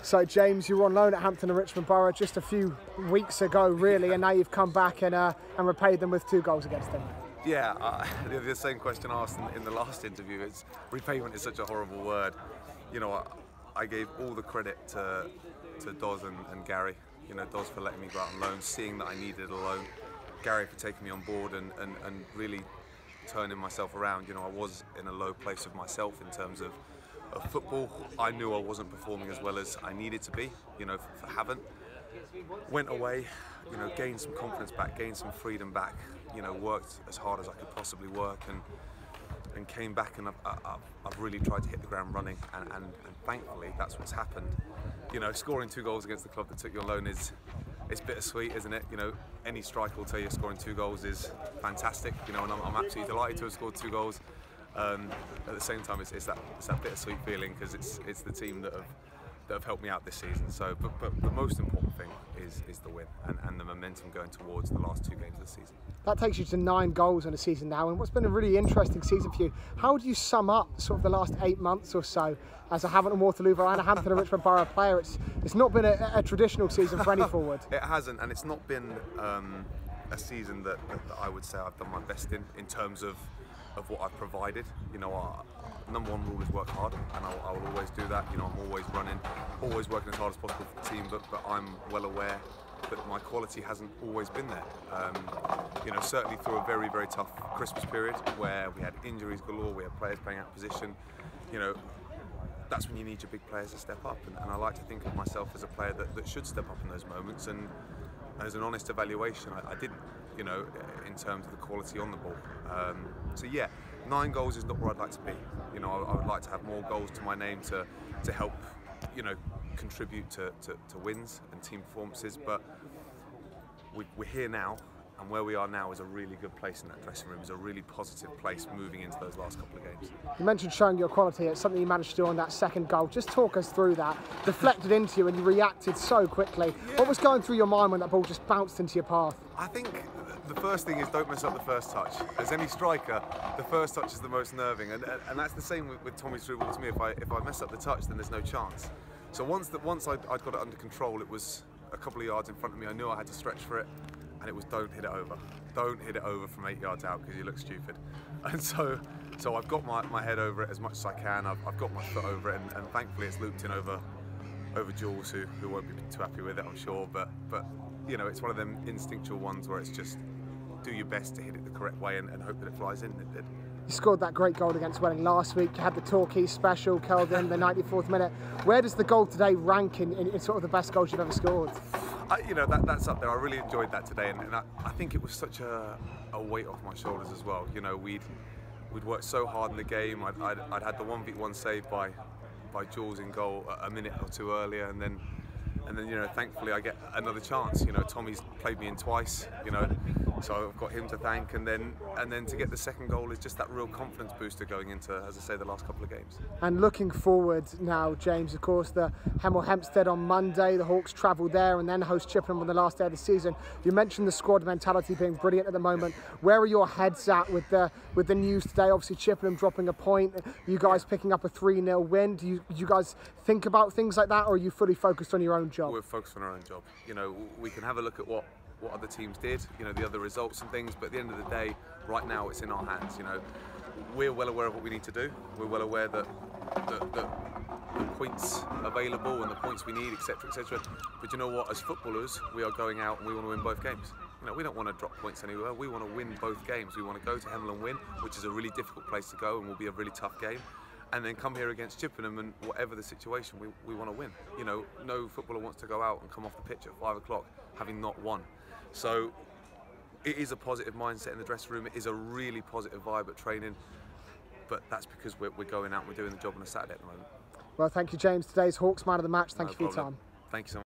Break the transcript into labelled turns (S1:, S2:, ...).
S1: So James, you were on loan at Hampton Richmond Borough just a few weeks ago, really, and now you've come back and repaid them with 2 goals against them.
S2: Yeah, the same question asked in the last interview. Repayment is such a horrible word. You know, I gave all the credit to Doz and Gary. You know, Doz for letting me go out on loan, seeing that I needed a loan. Gary for taking me on board and really turning myself around. You know, I was in a low place of myself in terms of football. I knew I wasn't performing as well as I needed to be, you know, for Havant. Went away, you know, gained some confidence back, gained some freedom back, you know, worked as hard as I could possibly work and came back, and I've really tried to hit the ground running, and thankfully that's what's happened. You know, scoring 2 goals against the club that took you on loan it's bittersweet, isn't it? You know, any striker will tell you scoring 2 goals is fantastic, you know, and I'm absolutely delighted to have scored 2 goals. At the same time, it's that bittersweet feeling because it's the team that have helped me out this season. So, but the most important thing is the win and the momentum going towards the last 2 games of the season. That
S1: takes you to 9 goals in a season now, and what's been a really interesting season for you. How do you sum up sort of the last 8 months or so as a Havant Waterlooville and a Hampton Richmond Borough player? It's not been a traditional season for any forward.
S2: It hasn't, and it's not been a season that I would say I've done my best in terms of what I've provided. You know, our number 1 rule is work hard, and I will always do that. You know, I'm always running, always working as hard as possible for the team, but I'm well aware that my quality hasn't always been there. You know, certainly through a very, very tough Christmas period where we had injuries galore, we had players playing out of position. You know, that's when you need your big players to step up, and I like to think of myself as a player that should step up in those moments, and as an honest evaluation, I didn't, you know, in terms of the quality on the ball. So yeah, 9 goals is not where I'd like to be. You know, I would like to have more goals to my name to help, you know, contribute to wins and team performances, but we're here now, and where we are now is a really good place in that dressing room. It's a really positive place moving into those last couple of games.
S1: You mentioned showing your quality. It's something you managed to do on that 2nd goal. Just talk us through that. Deflected into you and you reacted so quickly. Yeah. What was going through your mind when that ball just bounced into your path?
S2: I think the first thing is don't mess up the first touch. As any striker, the first touch is the most nerving, and that's the same with Tommy's through ball to me. If I mess up the touch, then there's no chance. So once I'd got it under control, it was a couple of yards in front of me. I knew I had to stretch for it, and it was don't hit it over. Don't hit it over from 8 yards out because you look stupid. And so I've got my head over it as much as I can. I've got my foot over it, and thankfully it's looped in over Jules, who won't be too happy with it, I'm sure. But you know, it's one of them instinctual ones where it's just do your best to hit it the correct way and hope that it flies in. It did.
S1: You scored that great goal against Welling last week. You had the Torquay special curled in the 94th minute. Where does the goal today rank in sort of the best goals you've ever scored?
S2: You know, that's up there. I really enjoyed that today, and I think it was such a weight off my shoulders as well. You know, we'd worked so hard in the game. I'd had the 1v1 saved by Jules in goal a minute or 2 earlier, and then you know, thankfully I get another chance. You know, Tommy's played me in twice. You know, so I've got him to thank, and then to get the 2nd goal is just that real confidence booster going into, as I say, the last couple of games.
S1: And looking forward now, James, of course, the Hemel Hempstead on Monday. The Hawks travel there and then host Chippenham on the last day of the season. You mentioned the squad mentality being brilliant at the moment. Where are your heads at with the news today? Obviously, Chippenham dropping a point. You guys picking up a 3-0 win. Do you guys think about things like that, or are you fully focused on your own job?
S2: We're focused on our own job. You know, we can have a look at what other teams did, you know, the other results and things, but at the end of the day, right now it's in our hands. You know, we're well aware of what we need to do. We're well aware that the points available and the points we need, etc., etc. But you know what? As footballers, we are going out and we want to win both games. You know, we don't want to drop points anywhere. We want to win both games. We want to go to Hemel and win, which is a really difficult place to go and will be a really tough game. And then come here against Chippenham, and whatever the situation, we want to win. You know, no footballer wants to go out and come off the pitch at 5 o'clock having not won. So it is a positive mindset in the dressing room. It is a really positive vibe at training, but that's because we're going out and we're doing the job on a Saturday at the moment.
S1: Well, thank you, James. Today's Hawks man of the match. Thank you for your time.
S2: Thank you so much.